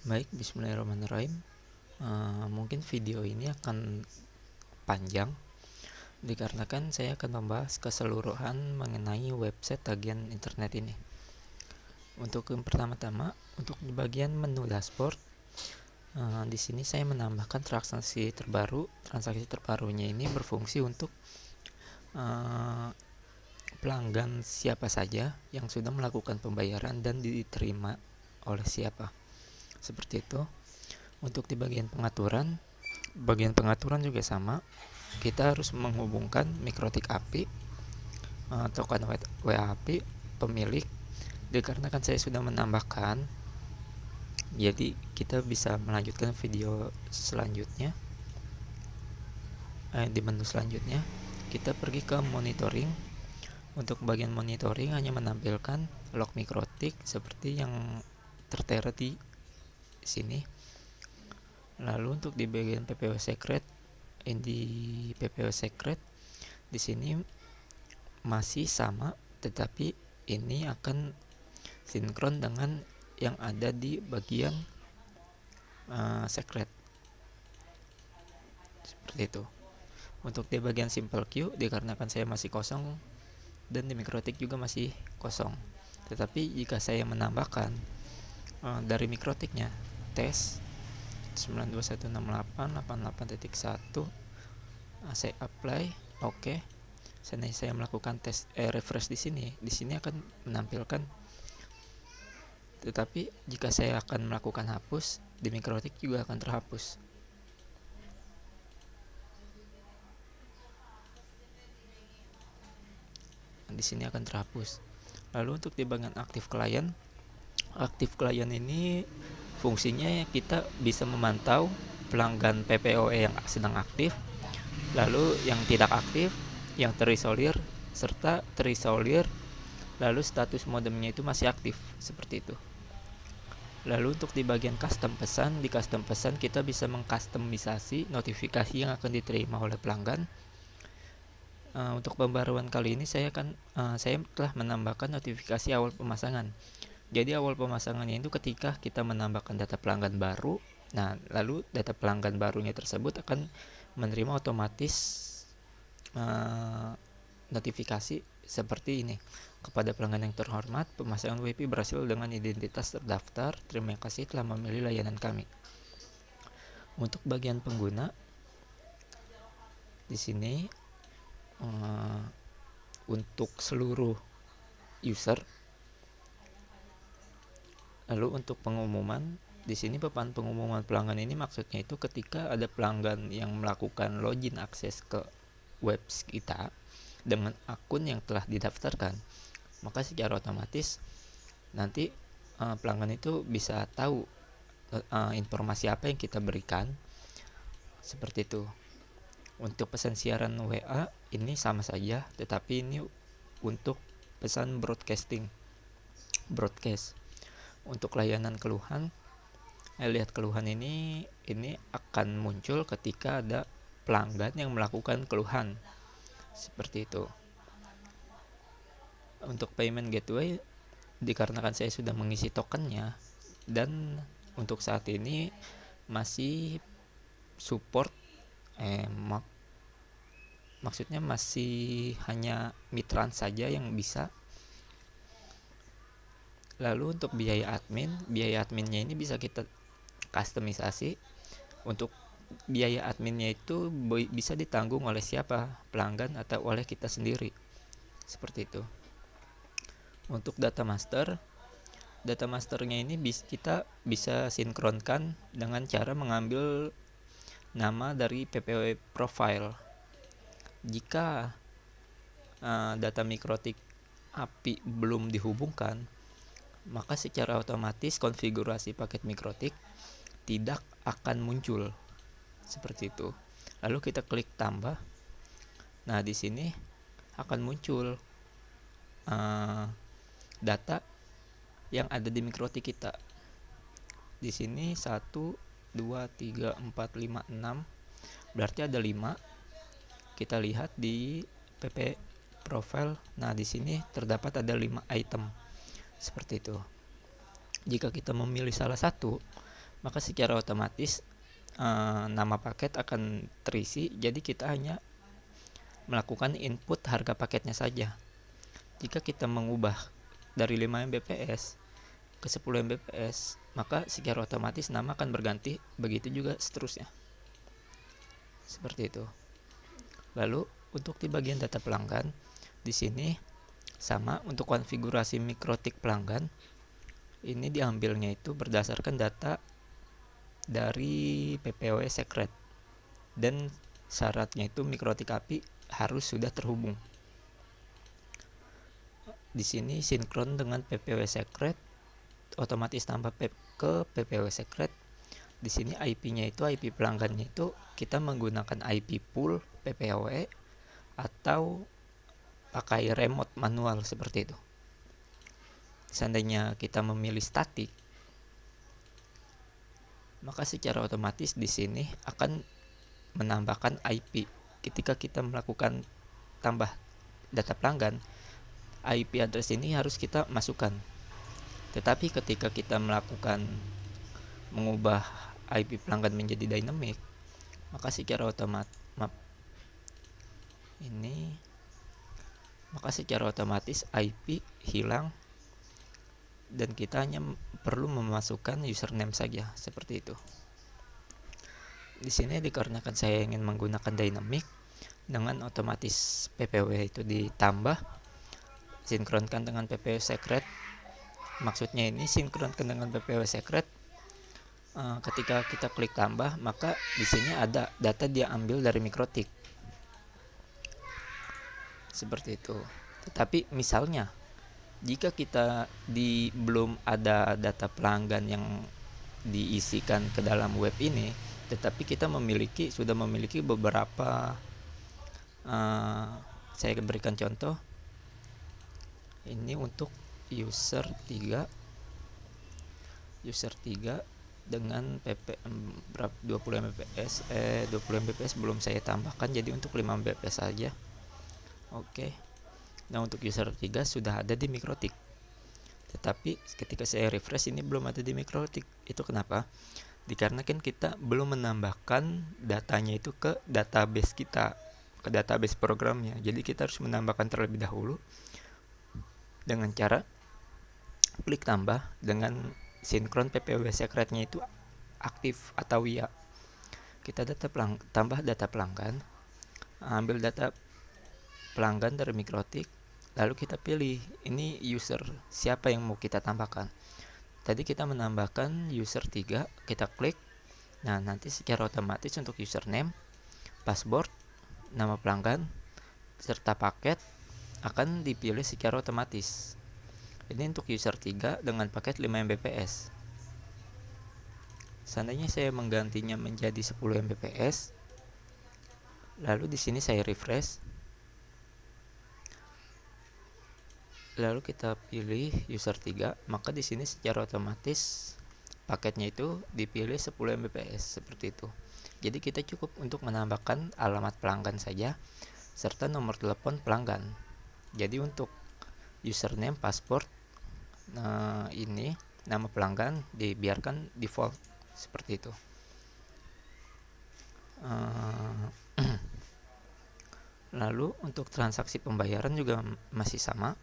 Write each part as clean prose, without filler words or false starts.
Baik, bismillahirrahmanirrahim. Mungkin video ini akan panjang dikarenakan saya akan membahas keseluruhan mengenai website tagihan internet ini. Untuk yang pertama-tama, untuk di bagian menu dashboard, di sini saya menambahkan transaksi terbaru. Transaksi terbarunya ini berfungsi untuk pelanggan siapa saja yang sudah melakukan pembayaran dan diterima oleh siapa. Seperti itu. Untuk di bagian pengaturan juga sama. Kita harus menghubungkan Mikrotik API, token WAPI pemilik. Dikarenakan saya sudah menambahkan, jadi kita bisa melanjutkan video selanjutnya. Di menu selanjutnya kita pergi ke monitoring. Untuk bagian monitoring hanya menampilkan log Mikrotik seperti yang tertera di sini. Lalu untuk di bagian PPO secret, di sini masih sama, tetapi ini akan sinkron dengan yang ada di bagian secret. Seperti itu. Untuk di bagian simple queue, dikarenakan saya masih kosong dan di Mikrotik juga masih kosong. Tetapi jika saya menambahkan dari Mikrotiknya tes 9216888.1, saya apply, oke. Saya melakukan tes refresh di sini akan menampilkan. Tetapi jika saya akan melakukan hapus, di Mikrotik juga akan terhapus. Di sini akan terhapus. Lalu untuk di bagian aktif klien ini fungsinya kita bisa memantau pelanggan PPOE yang sedang aktif, lalu yang tidak aktif, yang terisolir, serta terisolir, lalu status modemnya itu masih aktif, seperti itu. Lalu untuk di bagian di custom pesan kita bisa mengkustomisasi notifikasi yang akan diterima oleh pelanggan. Untuk pembaruan kali ini saya telah menambahkan notifikasi awal pemasangan. Jadi awal pemasangannya itu ketika kita menambahkan data pelanggan baru, nah lalu data pelanggan barunya tersebut akan menerima otomatis notifikasi seperti ini. Kepada pelanggan yang terhormat, pemasangan WiFi berhasil dengan identitas terdaftar. Terima kasih telah memilih layanan kami. Untuk bagian pengguna, di sini untuk seluruh user. Lalu untuk pengumuman, di sini papan pengumuman pelanggan ini maksudnya itu ketika ada pelanggan yang melakukan login akses ke web kita dengan akun yang telah didaftarkan, maka secara otomatis nanti pelanggan itu bisa tahu informasi apa yang kita berikan, seperti itu. Untuk pesan siaran WA ini sama saja, tetapi ini untuk pesan broadcast. Untuk layanan keluhan, lihat keluhan ini akan muncul ketika ada pelanggan yang melakukan keluhan, seperti itu. Untuk payment gateway, dikarenakan saya sudah mengisi tokennya dan untuk saat ini masih support maksudnya masih hanya Mitrans saja yang bisa. Lalu untuk biaya adminnya ini bisa kita kustomisasi. Untuk biaya adminnya itu bisa ditanggung oleh siapa, pelanggan atau oleh kita sendiri, seperti itu. Untuk data masternya ini kita bisa sinkronkan dengan cara mengambil nama dari PPW profile. Jika data Mikrotik API belum dihubungkan, maka secara otomatis konfigurasi paket Mikrotik tidak akan muncul, seperti itu. Lalu kita klik tambah. Nah, di sini akan muncul data yang ada di Mikrotik kita. Di sini 1 2 3 4 5 6. Berarti ada 5. Kita lihat di PP profile. Nah, di sini terdapat ada 5 item. Seperti itu. Jika kita memilih salah satu, maka secara otomatis nama paket akan terisi. Jadi kita hanya melakukan input harga paketnya saja. Jika kita mengubah dari 5 Mbps ke 10 Mbps, maka secara otomatis nama akan berganti, begitu juga seterusnya. Seperti itu. Lalu untuk di bagian data pelanggan, di sini sama untuk konfigurasi mikrotik pelanggan. Ini diambilnya itu berdasarkan data dari PPOE secret, dan syaratnya itu mikrotik API harus sudah terhubung. Di sini sinkron dengan PPOE secret, otomatis tambah ke PPOE secret. Di sini IP-nya itu, IP pelanggannya itu kita menggunakan IP pool PPOE atau pakai remote manual seperti itu. Seandainya kita memilih statik, maka secara otomatis di sini akan menambahkan IP. Ketika kita melakukan tambah data pelanggan, IP address ini harus kita masukkan. Tetapi ketika kita melakukan mengubah IP pelanggan menjadi dynamic, maka secara otomatis IP hilang dan kita hanya perlu memasukkan username saja, seperti itu. Di sini dikarenakan saya ingin menggunakan dynamic, dengan otomatis PPW itu ditambah, sinkronkan dengan PPW secret. Maksudnya ini sinkronkan dengan PPW secret. Ketika kita klik tambah, maka di sini ada data dia ambil dari mikrotik. Seperti itu. Tetapi misalnya jika kita belum ada data pelanggan yang diisikan ke dalam web ini, tetapi kita sudah memiliki beberapa, saya berikan contoh. Ini untuk user 3 dengan ppm 20 Mbps belum saya tambahkan, jadi untuk 5 Mbps saja. Oke. Nah, untuk user 3 sudah ada di mikrotik. Tetapi ketika saya refresh ini belum ada di mikrotik. Itu kenapa? Dikarenakan kita belum menambahkan datanya itu ke database kita, ke database programnya. Jadi kita harus menambahkan terlebih dahulu dengan cara klik tambah dengan sinkron PPW secretnya itu aktif atau ya. Kita tambah data pelanggan, ambil data pelanggan dari mikrotik, lalu kita pilih ini user siapa yang mau kita tambahkan. Tadi kita menambahkan user 3, kita klik. Nah, nanti secara otomatis untuk username, password, nama pelanggan, serta paket akan dipilih secara otomatis. Ini untuk user 3 dengan paket 5 Mbps. Seandainya saya menggantinya menjadi 10 Mbps, lalu di sini saya refresh. Lalu kita pilih user 3, maka di sini secara otomatis paketnya itu dipilih 10 Mbps seperti itu. Jadi kita cukup untuk menambahkan alamat pelanggan saja serta nomor telepon pelanggan. Jadi untuk username, password, ini nama pelanggan dibiarkan default seperti itu. Lalu untuk transaksi pembayaran juga masih sama.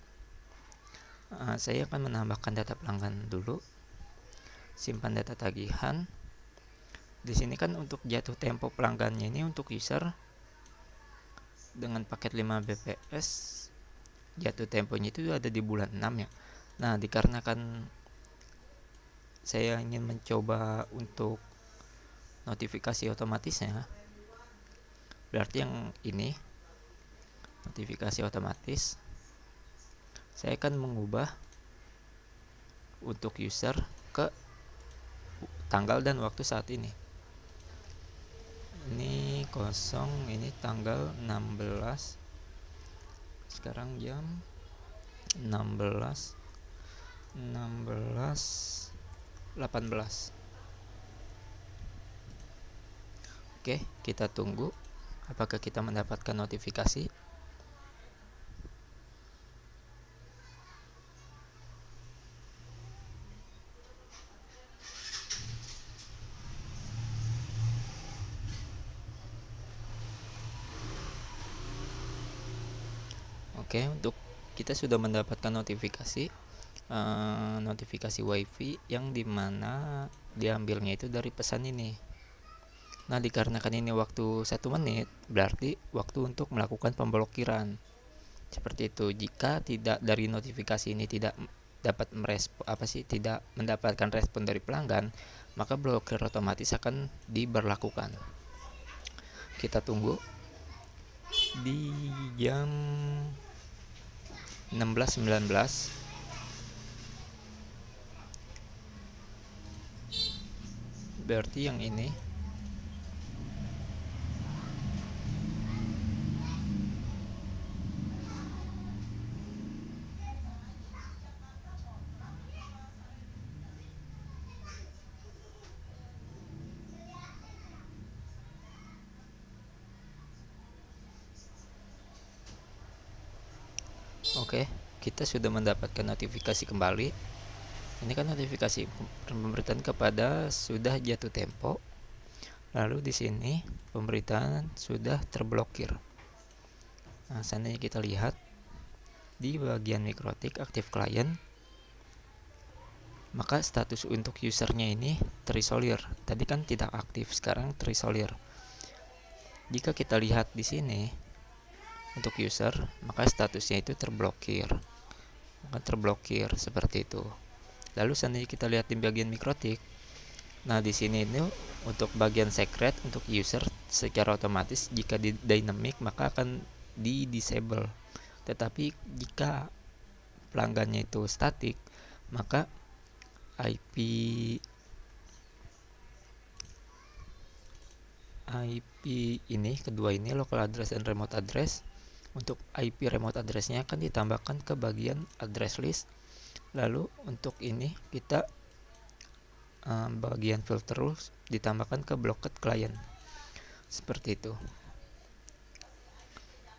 Saya akan menambahkan data pelanggan dulu. Simpan data tagihan. Di sini kan untuk jatuh tempo pelanggannya ini untuk user dengan paket 5 Mbps, jatuh temponya itu ada di bulan 6 ya. Nah, dikarenakan saya ingin mencoba untuk notifikasi otomatisnya, berarti yang ini notifikasi otomatis, saya akan mengubah untuk user ke tanggal dan waktu saat ini. Ini kosong, ini tanggal 16. Sekarang jam 18. Oke, kita tunggu apakah kita mendapatkan notifikasi. Oke, untuk kita sudah mendapatkan notifikasi WiFi yang dimana diambilnya itu dari pesan ini. Nah, dikarenakan ini waktu 1 menit, berarti waktu untuk melakukan pemblokiran. Seperti itu. Jika tidak dari notifikasi ini tidak dapat tidak mendapatkan respon dari pelanggan, maka blokir otomatis akan diberlakukan. Kita tunggu di jam 16.19. Berarti yang ini. Oke, kita sudah mendapatkan notifikasi kembali. Ini kan notifikasi pemberitaan kepada sudah jatuh tempo. Lalu di sini pemberitaan sudah terblokir. Nah, seandainya kita lihat di bagian Mikrotik aktif klien, maka status untuk usernya ini terisolir. Tadi kan tidak aktif, sekarang terisolir. Jika kita lihat di sini untuk user, maka statusnya itu terblokir. Maka terblokir seperti itu. Lalu seandainya kita lihat di bagian Mikrotik, nah di sini ini untuk bagian secret untuk user secara otomatis jika di dynamic maka akan di disable. Tetapi jika pelanggannya itu statik, maka IP ini kedua ini local address dan remote address. Untuk IP remote addressnya akan ditambahkan ke bagian address list. Lalu untuk ini kita bagian filter rules ditambahkan ke blocked client seperti itu.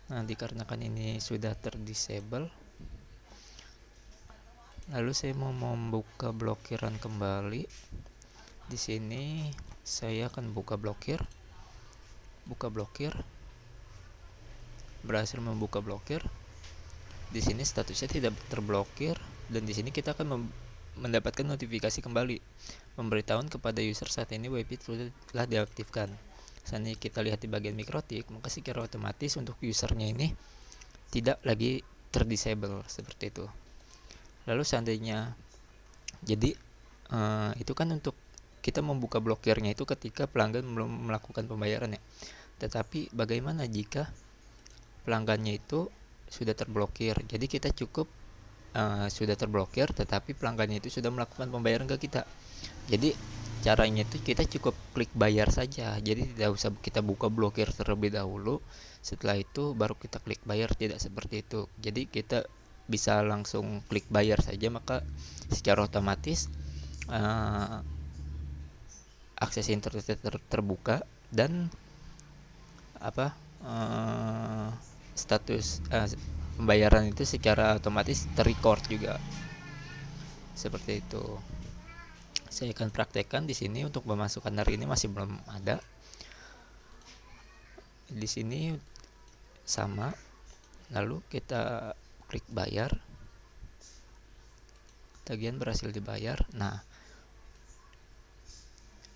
Nah, dikarenakan ini sudah terdisable, lalu saya mau membuka blokiran kembali. Di sini saya akan buka blokir, berhasil membuka blokir. Di sini statusnya tidak terblokir dan di sini kita akan mendapatkan notifikasi kembali memberitahukan kepada user saat ini WiFi telah diaktifkan. Seandainya kita lihat di bagian Mikrotik, maka secara otomatis untuk usernya ini tidak lagi terdisable seperti itu. Lalu seandainya jadi itu kan untuk kita membuka blokirnya itu ketika pelanggan belum melakukan pembayaran ya. Tetapi bagaimana jika pelanggannya itu sudah terblokir? Jadi kita cukup sudah terblokir tetapi pelanggannya itu sudah melakukan pembayaran ke kita. Jadi caranya itu kita cukup klik bayar saja. Jadi tidak usah kita buka blokir terlebih dahulu. Setelah itu baru kita klik bayar, tidak seperti itu. Jadi kita bisa langsung klik bayar saja, maka secara otomatis akses internet terbuka dan status pembayaran itu secara otomatis terrecord juga. Seperti itu. Saya akan praktekkan di sini untuk pemasukan hari ini masih belum ada. Di sini sama. Lalu kita klik bayar. Tagihan berhasil dibayar. Nah,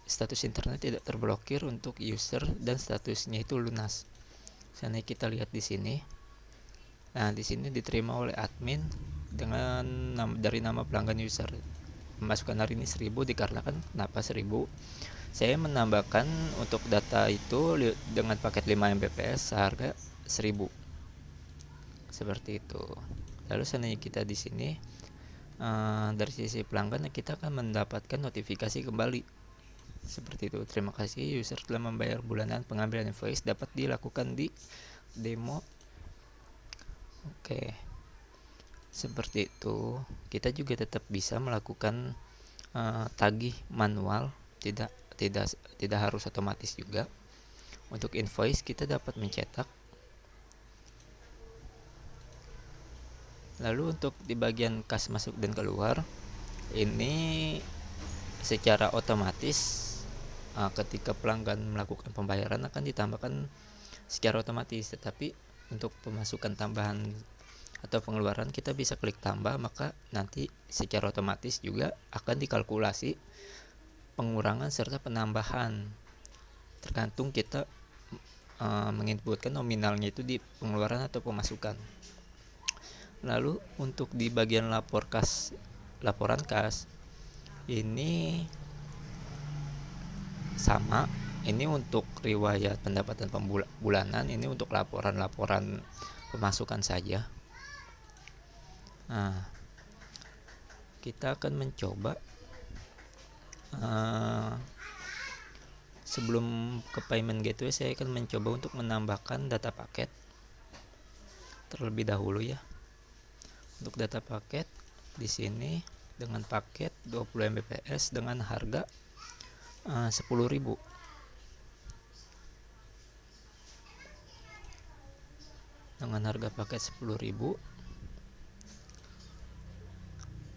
status internet tidak terblokir untuk user dan statusnya itu lunas. Seandainya kita lihat di sini. Nah, di sini diterima oleh admin dengan dari nama pelanggan user. Pemasukan hari ini 1000 dikarenakan kenapa 1000? Saya menambahkan untuk data itu dengan paket 5 Mbps seharga 1000. Seperti itu. Lalu seandainya kita di sini dari sisi pelanggan kita akan mendapatkan notifikasi kembali. Seperti itu. Terima kasih user telah membayar bulanan pengambilan invoice dapat dilakukan di demo. Oke. Seperti itu. Kita juga tetap bisa melakukan tagih manual, tidak harus otomatis juga. Untuk invoice kita dapat mencetak. Lalu untuk di bagian kas masuk dan keluar ini secara otomatis ketika pelanggan melakukan pembayaran akan ditambahkan secara otomatis. Tetapi untuk pemasukan tambahan atau pengeluaran, kita bisa klik tambah, maka nanti secara otomatis juga akan dikalkulasi pengurangan serta penambahan tergantung kita menginputkan nominalnya itu di pengeluaran atau pemasukan. Lalu untuk di bagian laporan kas ini sama, ini untuk riwayat pendapatan bulanan, ini untuk laporan pemasukan saja. Nah, kita akan mencoba sebelum ke payment gateway, saya akan mencoba untuk menambahkan data paket terlebih dahulu ya. Untuk data paket di sini dengan paket 20 Mbps dengan harga 10.000. Dengan harga paket 10.000.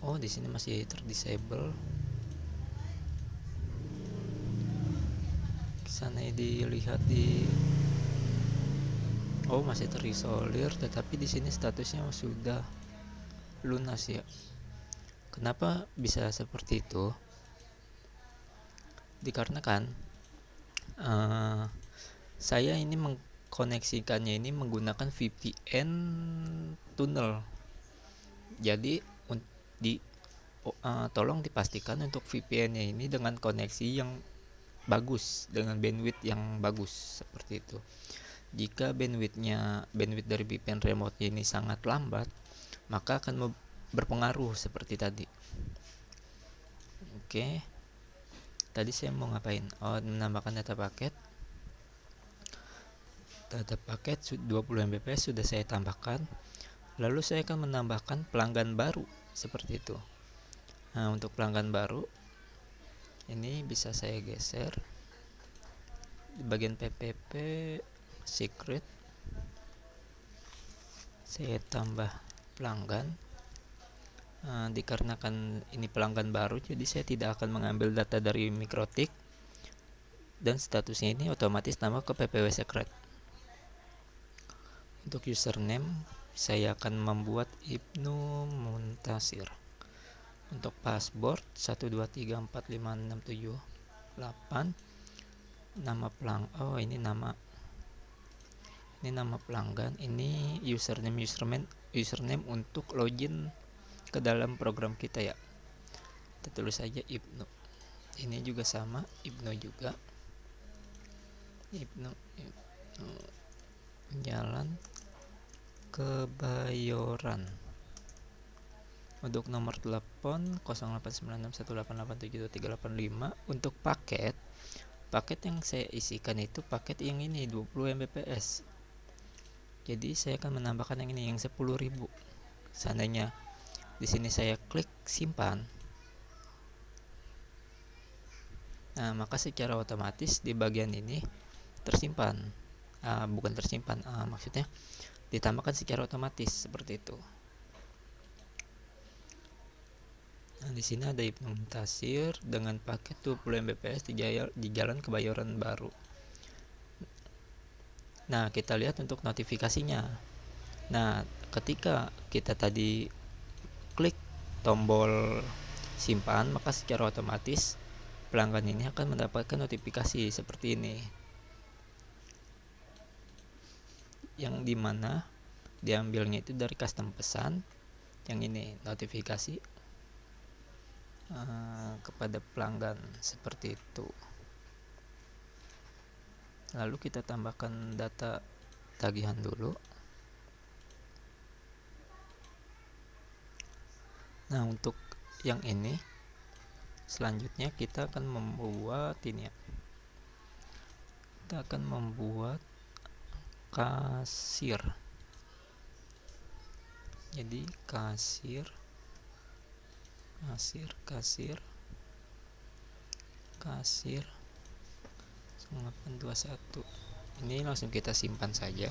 Oh, di sini masih terdisable. Sana dilihat masih terisolir, tetapi di sini statusnya sudah lunas ya. Kenapa bisa seperti itu? Dikarenakan saya ini mengkoneksikannya ini menggunakan VPN tunnel. Jadi tolong dipastikan untuk VPN-nya ini dengan koneksi yang bagus, dengan bandwidth yang bagus seperti itu. Jika bandwidth dari VPN remote ini sangat lambat, maka akan berpengaruh seperti tadi. Oke. Tadi saya mau ngapain? Menambahkan data paket. Data paket 20 Mbps sudah saya tambahkan. Lalu saya akan menambahkan pelanggan baru seperti itu. Nah, untuk pelanggan baru ini bisa saya geser di bagian PPP secret. Saya tambah pelanggan. Dikarenakan ini pelanggan baru, jadi saya tidak akan mengambil data dari Mikrotik, dan statusnya ini otomatis tambah ke PPW secret. Untuk username saya akan membuat Ibnu Muntasir. Untuk password 123456788. Nama nama pelanggan, ini username untuk login ke dalam program kita ya. Kita tulis saja Ibnu. Ini juga sama, Ibnu juga. Ibnu Jalan Kebayoran. Untuk nomor telepon 089618872385. Untuk paket yang saya isikan itu paket yang ini 20 Mbps. Jadi saya akan menambahkan yang ini, yang 10.000. Seandainya di sini saya klik simpan, nah maka secara otomatis di bagian ini tersimpan. Bukan tersimpan, maksudnya ditambahkan secara otomatis seperti itu. Nah, di sini ada Ibnu Muntasir dengan paket 20 Mbps di Jalan Kebayoran Baru. Nah, kita lihat untuk notifikasinya. Nah, ketika kita tadi klik tombol simpan, maka secara otomatis pelanggan ini akan mendapatkan notifikasi seperti ini, yang dimana diambilnya itu dari custom pesan. Yang ini notifikasi kepada pelanggan seperti itu. Lalu kita tambahkan data tagihan dulu. Nah, untuk yang ini selanjutnya kita akan membuat ini ya. Kita akan membuat kasir. Jadi kasir 0821. Ini langsung kita simpan saja.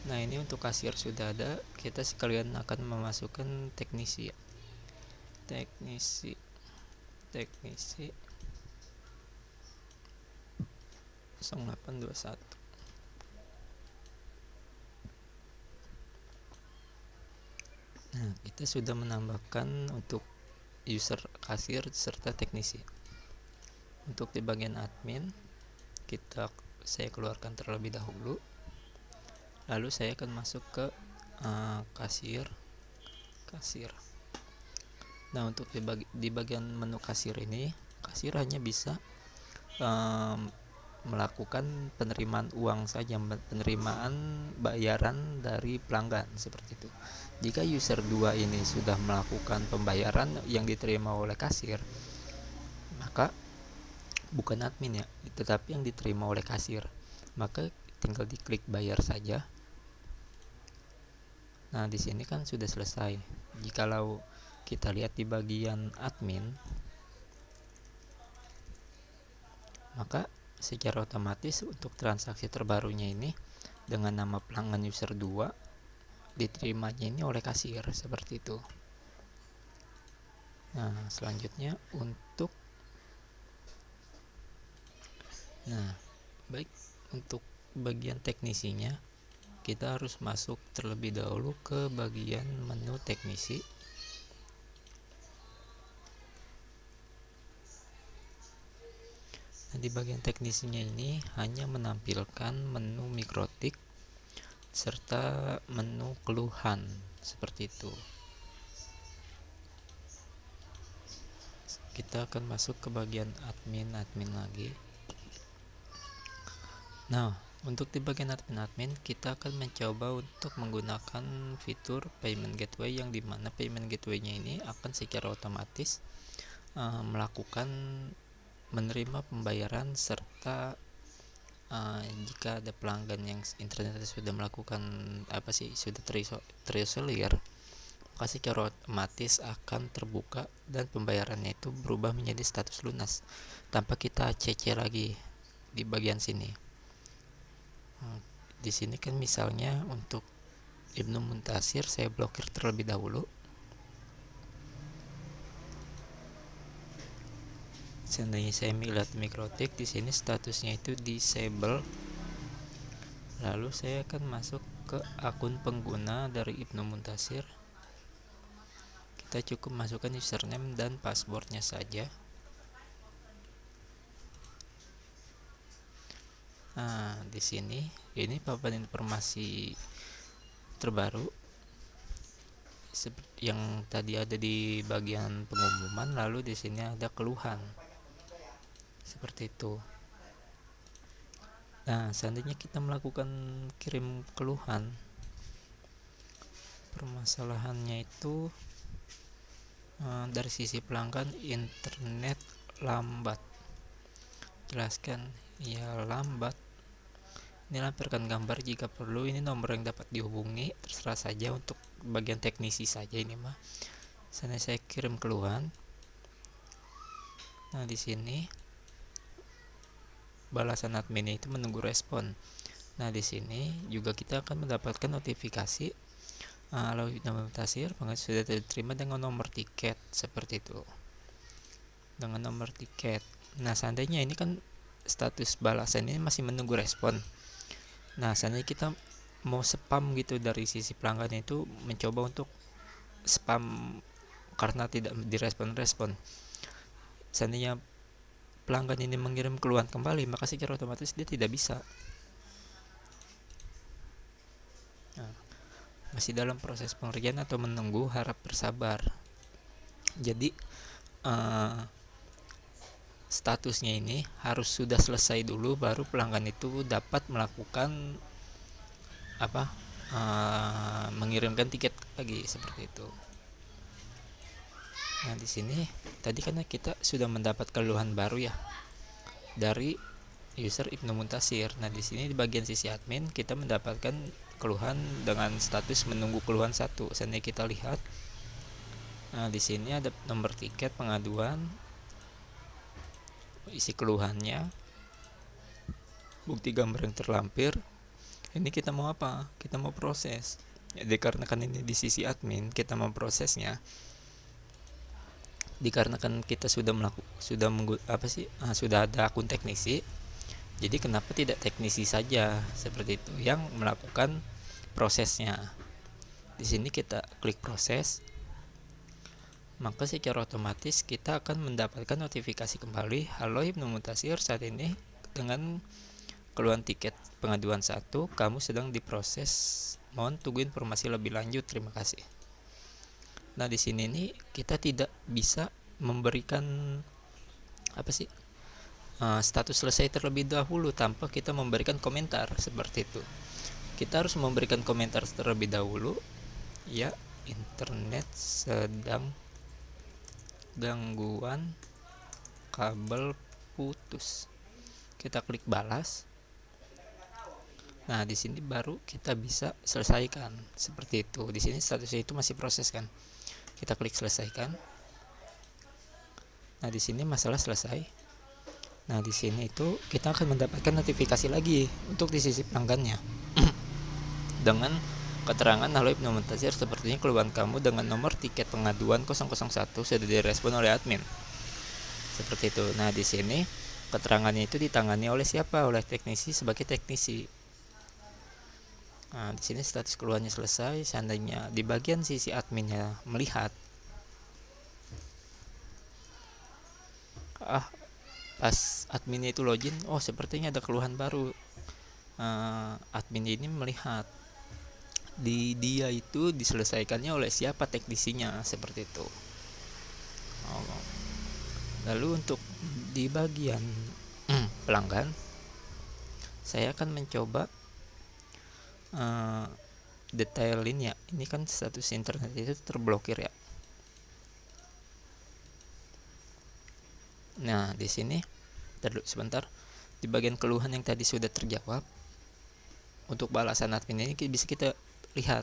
Nah, ini untuk kasir sudah ada. Kita sekalian akan memasukkan teknisi ya. Teknisi 0821. Nah, kita sudah menambahkan untuk user kasir serta teknisi. Untuk di bagian admin, saya keluarkan terlebih dahulu. Lalu saya akan masuk ke kasir. Nah, untuk di bagian menu kasir ini, kasir hanya bisa melakukan penerimaan uang saja, penerimaan bayaran dari pelanggan seperti itu. Jika user 2 ini sudah melakukan pembayaran yang diterima oleh kasir, maka bukan admin ya, tetapi yang diterima oleh kasir, maka tinggal diklik bayar saja. Nah, di sini kan sudah selesai. Jikalau kita lihat di bagian admin, maka secara otomatis untuk transaksi terbarunya ini dengan nama pelanggan user 2 diterimanya ini oleh kasir seperti itu. Nah, selanjutnya untuk bagian teknisinya, kita harus masuk terlebih dahulu ke bagian menu teknisi. Nah, di bagian teknisinya ini hanya menampilkan menu mikrotik serta menu keluhan seperti itu. Kita akan masuk ke bagian admin lagi. Nah, untuk di bagian admin kita akan mencoba untuk menggunakan fitur payment gateway, yang dimana payment gateway-nya ini akan secara otomatis melakukan menerima pembayaran serta jika ada pelanggan yang internetnya sudah melakukan sudah terisolir, maka secara otomatis akan terbuka dan pembayarannya itu berubah menjadi status lunas tanpa kita CC lagi di bagian sini. Di sini kan misalnya untuk Ibnu Muntasir saya blokir terlebih dahulu. Seandainya saya melihat mikrotik, di sini statusnya itu disable. Lalu saya akan masuk ke akun pengguna dari Ibnu Muntasir. Kita cukup masukkan username dan passwordnya saja. Nah, di sini ini papan informasi terbaru seperti yang tadi ada di bagian pengumuman, lalu di sini ada keluhan seperti itu. Nah, seandainya kita melakukan kirim keluhan, permasalahannya itu dari sisi pelanggan internet lambat. Jelaskan ya lambat. Ini lampirkan gambar jika perlu. Ini nomor yang dapat dihubungi. Terserah saja untuk bagian teknisi saja ini mah. Sana saya kirim keluhan. Nah, di sini balasan admin itu menunggu respon. Nah, di sini juga kita akan mendapatkan notifikasi lalu Muntasir sudah diterima dengan nomor tiket seperti itu. Dengan nomor tiket. Nah, seandainya ini kan status balasan ini masih menunggu respon. Nah, seandainya kita mau spam gitu dari sisi pelanggan itu, mencoba untuk spam karena tidak direspon-respon. Seandainya pelanggan ini mengirim keluhan kembali, maka secara otomatis dia tidak bisa. Nah, masih dalam proses pengerjaan atau menunggu, harap bersabar. Jadi statusnya ini harus sudah selesai dulu, baru pelanggan itu dapat melakukan mengirimkan tiket lagi seperti itu. Nah, di sini tadi karena kita sudah mendapat keluhan baru ya dari user Ibnu Muntasir. Nah, di sini di bagian sisi admin kita mendapatkan keluhan dengan status menunggu keluhan 1. Seandainya kita lihat, nah di sini ada nomor tiket pengaduan, isi keluhannya, bukti gambar yang terlampir. Ini kita mau apa? Kita mau proses. Jadi karena kan ini di sisi admin kita mau prosesnya. Dikarenakan kita sudah ada akun teknisi. Jadi kenapa tidak teknisi saja seperti itu yang melakukan prosesnya. Di sini kita klik proses, maka secara otomatis kita akan mendapatkan notifikasi kembali, halo Ibnu Mutasir, saat ini dengan keluhan tiket pengaduan 1, kamu sedang diproses, mohon tunggu informasi lebih lanjut, terima kasih. Nah, di sini nih kita tidak bisa memberikan status selesai terlebih dahulu tanpa kita memberikan komentar seperti itu. Kita harus memberikan komentar terlebih dahulu, ya, internet sedang gangguan kabel putus. Kita klik balas. Nah, di sini baru kita bisa selesaikan seperti itu. Di sini statusnya itu masih proses kan. Kita klik selesaikan. Nah, di sini masalah selesai. Nah, di sini itu kita akan mendapatkan notifikasi lagi untuk di sisi pelanggannya dengan keterangan, halo Ibnu Mutasir, sepertinya keluhan kamu dengan nomor tiket pengaduan 001 sudah direspon oleh admin. Seperti itu. Nah, di sini keterangannya itu ditangani oleh siapa? Oleh teknisi sebagai teknisi. Nah, di sini status keluhannya selesai. Seandainya di bagian sisi adminnya melihat pas adminnya itu login, oh sepertinya ada keluhan baru. Admin ini melihat dia itu diselesaikannya oleh siapa teknisinya, seperti itu. Lalu untuk di bagian pelanggan, saya akan mencoba detailin ya. Ini kan status internet itu terblokir ya. Nah, di sini sebentar. Di bagian keluhan yang tadi sudah terjawab, untuk balasan admin ini bisa kita lihat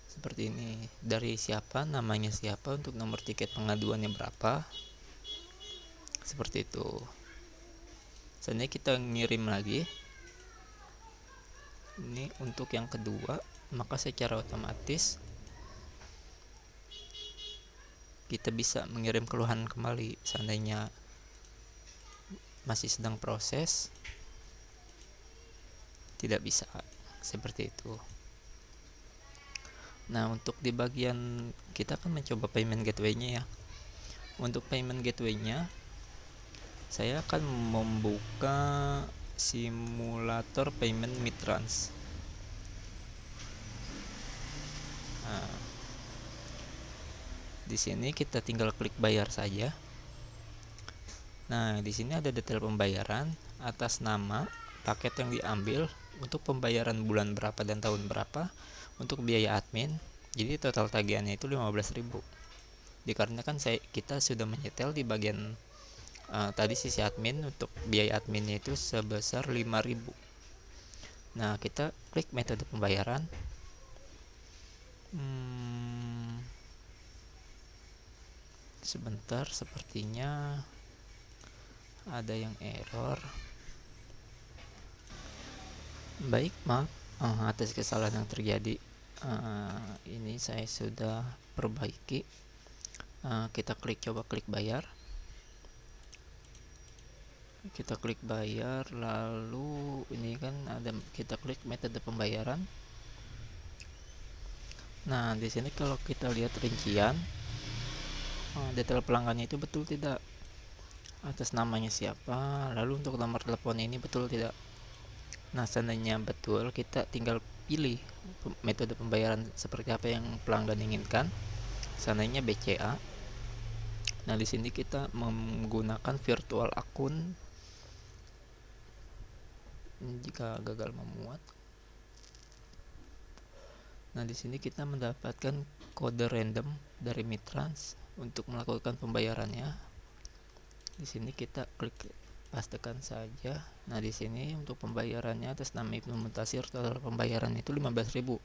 seperti ini. Dari siapa, namanya siapa, untuk nomor tiket pengaduannya berapa, seperti itu. Selanjutnya kita ngirim lagi. Ini untuk yang kedua, maka secara otomatis kita bisa mengirim keluhan kembali. Seandainya masih sedang proses, tidak bisa, seperti itu. Nah, untuk di bagian kita akan mencoba payment gateway-nya ya. Untuk payment gateway-nya, saya akan membuka simulator payment Mitrans. Nah, di sini kita tinggal klik bayar saja. Nah, di sini ada detail pembayaran, atas nama, paket yang diambil, untuk pembayaran bulan berapa dan tahun berapa, untuk biaya admin. Jadi total tagihannya itu 15.000. Dikarenakan kita sudah menyetel di bagian tadi sisi admin, untuk biaya adminnya itu sebesar 5.000. Nah, kita klik metode pembayaran. Sebentar, sepertinya ada yang error. Baik, maaf atas kesalahan yang terjadi. Ini saya sudah perbaiki. Kita coba klik bayar. Kita klik bayar, lalu ini kan ada, kita klik metode pembayaran. Nah, di sini kalau kita lihat rincian, detail pelanggannya itu betul tidak, atas namanya siapa, lalu untuk nomor telepon ini betul tidak. Nah, seandainya betul, kita tinggal pilih metode pembayaran seperti apa yang pelanggan inginkan. Seandainya BCA. Nah, di sini kita menggunakan virtual akun jika gagal memuat. Nah, di sini kita mendapatkan kode random dari Mitrans untuk melakukan pembayarannya. Di sini kita klik pastekan saja. Nah, di sini untuk pembayarannya atas nama Ibnu Mutasir, total pembayaran itu 15.000.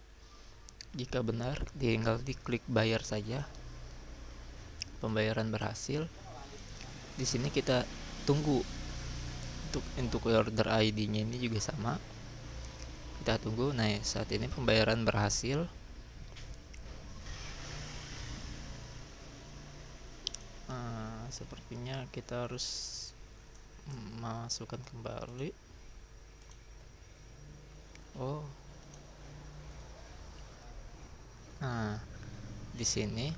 Jika benar, tinggal diklik bayar saja. Pembayaran berhasil. Di sini kita tunggu. Untuk order ID-nya ini juga sama. Kita tunggu. Nah, saat ini pembayaran berhasil. Sepertinya kita harus masukkan kembali. Oh, Nah, di sini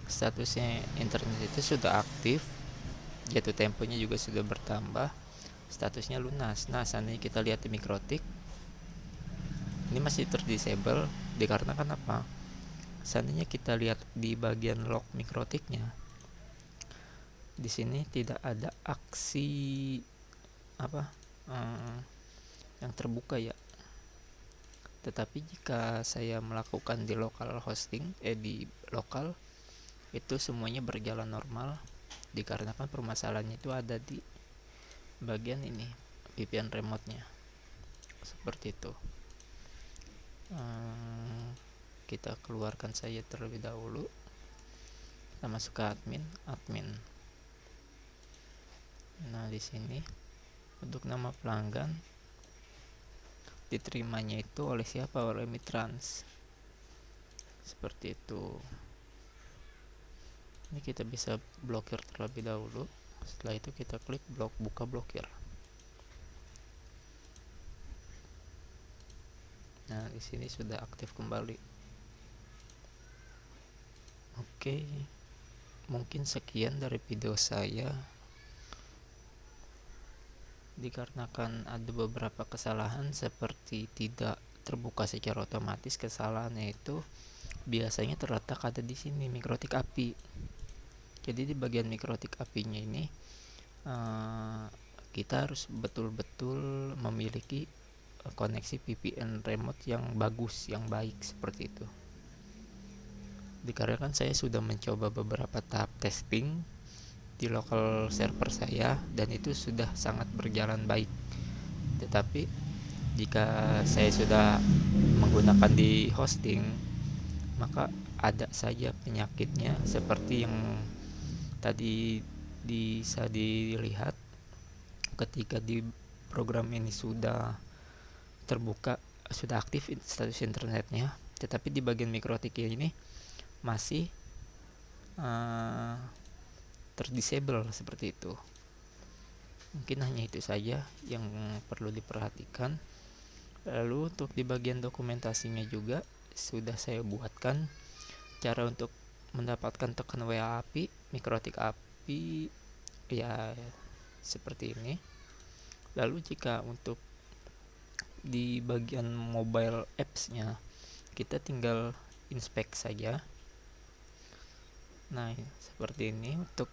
statusnya internet itu sudah aktif, jatuh temponya juga sudah bertambah, statusnya lunas. Nah, seandainya kita lihat di Mikrotik, ini masih terdisable dikarenakan apa? Seandainya kita lihat di bagian log Mikrotiknya, di sini tidak ada aksi apa eh, yang terbuka ya. Tetapi jika saya melakukan di lokal hosting, di lokal, itu semuanya berjalan normal dikarenakan permasalahannya itu ada di bagian ini, VPN remote-nya. Seperti itu. Eh, kita keluarkan saja terlebih dahulu. Kita masuk ke admin. Nah, di sini untuk nama pelanggan diterimanya itu oleh siapa? Oleh Mitrans. Seperti itu. Ini kita bisa blokir terlebih dahulu. Setelah itu kita klik buka blokir. Nah, di sini sudah aktif kembali. Oke, mungkin sekian dari video saya. Dikarenakan ada beberapa kesalahan seperti tidak terbuka secara otomatis, kesalahannya itu biasanya terletak ada di sini Mikrotik API. Jadi di bagian Mikrotik API-nya ini kita harus betul-betul memiliki koneksi VPN remote yang bagus, yang baik seperti itu. Dikarenakan saya sudah mencoba beberapa tahap testing di local server saya dan itu sudah sangat berjalan baik. Tetapi jika saya sudah menggunakan di hosting, maka ada saja penyakitnya seperti yang tadi bisa dilihat ketika di program ini sudah terbuka, sudah aktif status internetnya, tetapi di bagian Mikrotik ini masih terdisable seperti itu. Mungkin hanya itu saja yang perlu diperhatikan. Lalu untuk di bagian dokumentasinya juga sudah saya buatkan cara untuk mendapatkan token WA API, Mikrotik API ya seperti ini. Lalu jika untuk di bagian mobile apps-nya kita tinggal inspect saja. Nah, seperti ini untuk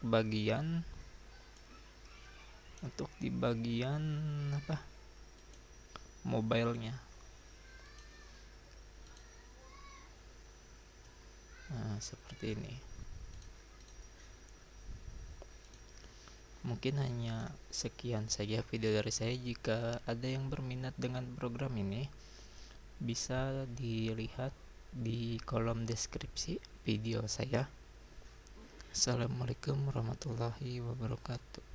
di bagian apa? Mobilenya. Nah, seperti ini. Mungkin hanya sekian saja video dari saya. Jika ada yang berminat dengan program ini, bisa dilihat di kolom deskripsi video saya. Assalamualaikum warahmatullahi wabarakatuh.